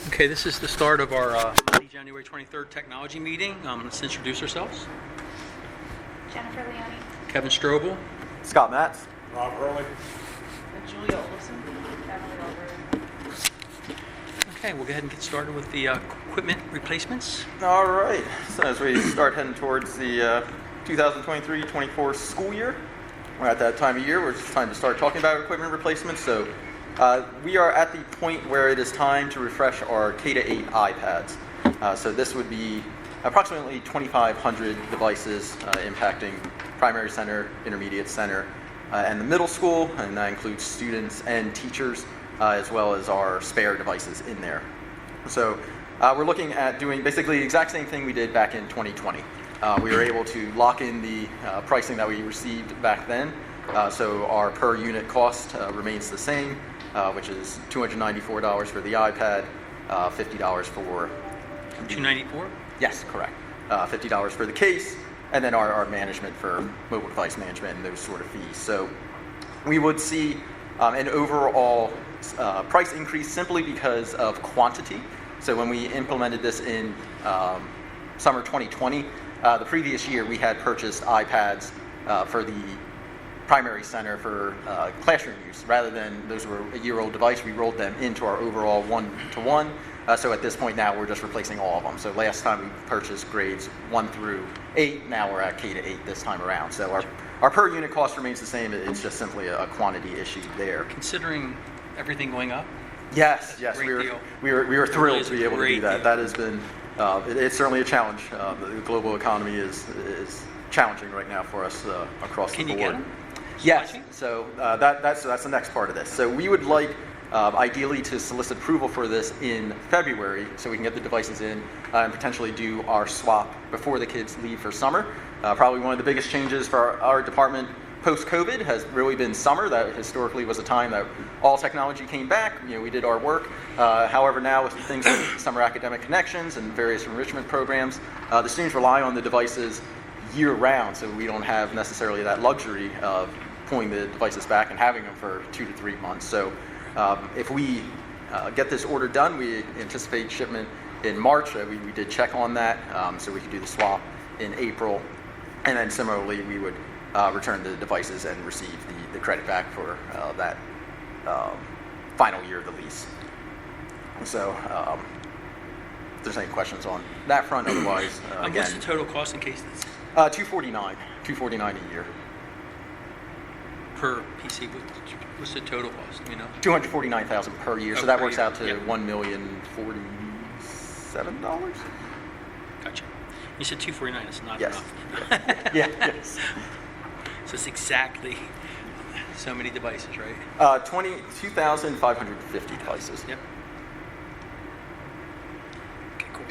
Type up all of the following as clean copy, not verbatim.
Okay, this is the start of our Monday, January 23rd technology meeting. Let's introduce ourselves. Jennifer Leone. Kevin Strobel. Scott Matz. Rob Hurley. Julia Olson. Beverly Albert. Okay, we'll go ahead and get started with the equipment replacements. All right. So as we start heading towards the 2023-24 school year, we're at that time of year where it's time to start talking about equipment replacements. So we are at the point where it is time to refresh our K-8 iPads. So this would be approximately 2,500 devices impacting primary center, intermediate center, and the middle school, and that includes students and teachers, as well as our spare devices in there. So we're looking at doing basically the exact same thing we did back in 2020. We were able to lock in the pricing that we received back then. So our per unit cost remains the same, which is $294 for the iPad, $50 for... $294? Yes, correct. $50 for the case, and then our management for mobile device management and those sort of fees. So we would see an overall price increase simply because of quantity. So when we implemented this in summer 2020, the previous year we had purchased iPads for the primary center for classroom use. Rather than those were a year-old device, we rolled them into our overall one-to-one. So at this point now, we're just replacing all of them. So last time we purchased grades 1 through 8, now we're at K-8 this time around. So our per unit cost remains the same. It's just simply a quantity issue there. Considering everything going up? Yes, Great deal. we were thrilled to be able to Great do that. deal. That has been, it's certainly a challenge. The global economy is challenging right now for us across the board. Can you get them? Yes, so that's the next part of this. So we would like ideally to solicit approval for this in February so we can get the devices in and potentially do our swap before the kids leave for summer. Probably one of the biggest changes for our department post-COVID has really been summer. That historically was a time that all technology came back. We did our work. However, now with things like summer academic connections and various enrichment programs, the students rely on the devices year-round, so we don't have necessarily that luxury of pulling the devices back and having them for 2 to 3 months. So if we get this order done, we anticipate shipment in March. We did check on that, so we could do the swap in April. And then similarly, we would return the devices and receive the credit back for that final year of the lease. So if there's any questions on that front, otherwise, What's again, the total cost in case it's $249 a year. per PC? What's the total cost? You know? $249,000 per year, so Oh, that per works year. out to Yeah. $1,047,000. Gotcha. You said 249. That's not Yes. enough. Yes. So it's exactly so many devices, right? 2,550 devices. Yep. Okay, cool.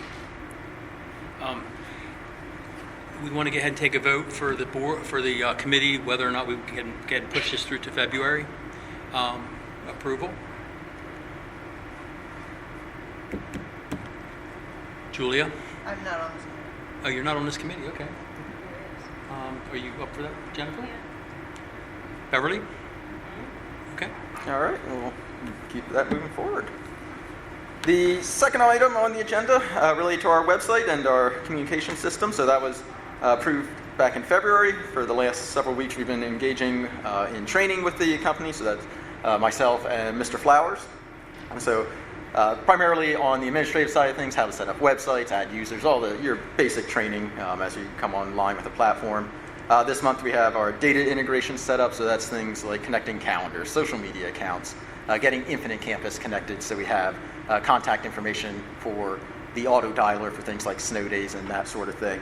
We want to go ahead and take a vote for the board, for the committee, whether or not we can push this through to February approval. Julia? I'm not on this committee. Oh, you're not on this committee. Okay. Are you up for that, Jennifer? Beverly? Okay. All right, we'll keep that moving forward. The second item on the agenda related to our website and our communication system. So that was approved back in February. For the last several weeks, we've been engaging in training with the company. So that's myself and Mr. Flowers. And so primarily on the administrative side of things, how to set up websites, add users, all your basic training as you come online with the platform. This month we have our data integration set up, so that's things like connecting calendars, social media accounts, getting Infinite Campus connected so we have contact information for the auto dialer for things like snow days and that sort of thing.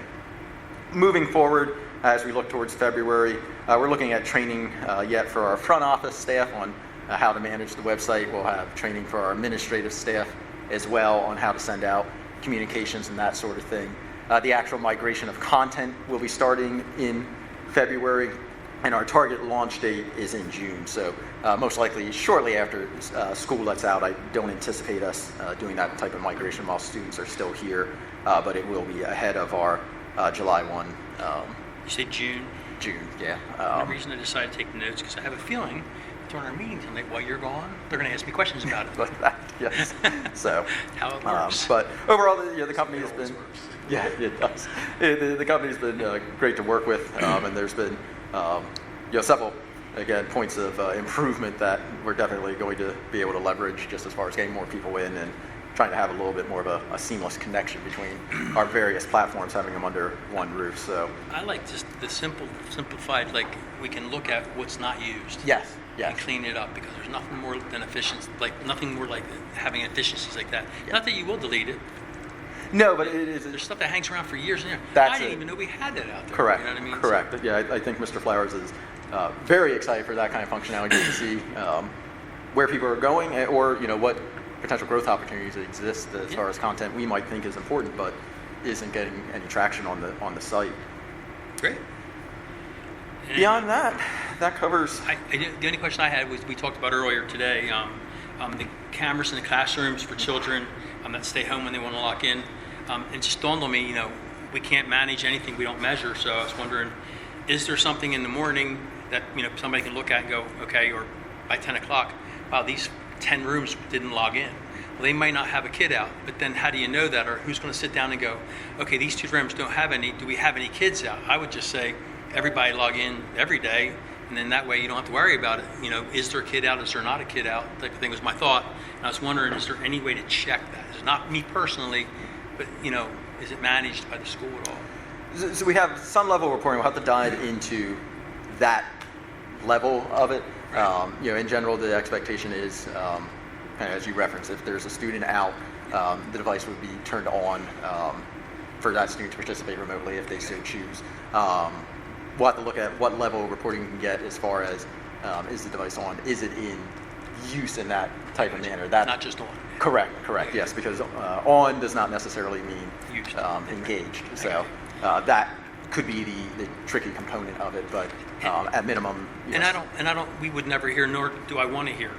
Moving forward, as we look towards February, we're looking at training yet for our front office staff on how to manage the website. We'll have training for our administrative staff as well on how to send out communications and that sort of thing. The actual migration of content will be starting in February, and our target launch date is in June. So most likely shortly after school lets out. I don't anticipate us doing that type of migration while students are still here, but it will be ahead of our July 1. You say June? June, yeah. The reason I decided to take notes because I have a feeling during our meeting tonight while you're gone, they're going to ask me questions about it. Like that, yes. So, How it works. but overall, the company has been, yeah, it does. The company's been great to work with, and there's been, several, again, points of improvement that we're definitely going to be able to leverage just as far as getting more people in and trying to have a little bit more of a seamless connection between our various platforms, having them under one roof. So, I like just the simplified, like we can look at what's not used. yes, And clean it up, because there's nothing more than efficiency, nothing more like having efficiencies like that. Yeah. Not that you will delete it. No, but it is. There's stuff that hangs around for years and years. That's I didn't it. even know we had that out there. Correct. You know what I mean? Correct. So, Yeah, I think Mr. Flowers is very excited for that kind of functionality to see where people are going, or what potential growth opportunities exist as far as content we might think is important, but isn't getting any traction on the site. great. And Beyond that, that covers. the only question I had was, we talked about earlier today, the cameras in the classrooms for children that stay home when they want to lock in. It just dawned on me, we can't manage anything we don't measure. So I was wondering, is there something in the morning that somebody can look at and go, okay, or by 10 o'clock, wow, these 10 rooms didn't log in. Well, they might not have a kid out, but then how do you know that? Or who's going to sit down and go, okay, these 2 rooms don't have any. Do we have any kids out? I would just say everybody log in every day, and then that way you don't have to worry about it. Is there a kid out? Is there not a kid out? Type of thing was my thought. And I was wondering, is there any way to check that? It's not me personally, but is it managed by the school at all? So we have some level of reporting. We'll have to dive into that level of it. In general, the expectation is, kind of as you referenced, if there's a student out, the device would be turned on for that student to participate remotely if they so choose. We'll have to look at what level of reporting we can get as far as is the device on, is it in use in that type of manner. That Not just on. correct, yes, because on does not necessarily mean Used. engaged. So that could be the tricky component of it, but at minimum. Yes. And I don't. We would never hear, nor do I want to hear.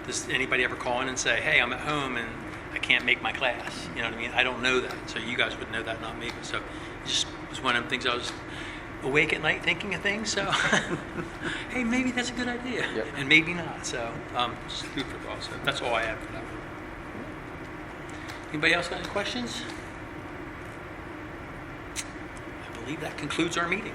Does anybody ever call in and say, "Hey, I'm at home and I can't make my class"? You know what I mean? I don't know that, so you guys would know that, not me. So it just was one of them things. I was awake at night thinking of things. So hey, maybe that's a good idea, Yep. and maybe not. So just food for thought. So that's all I have for that one. Anybody else got any questions? I believe that concludes our meeting.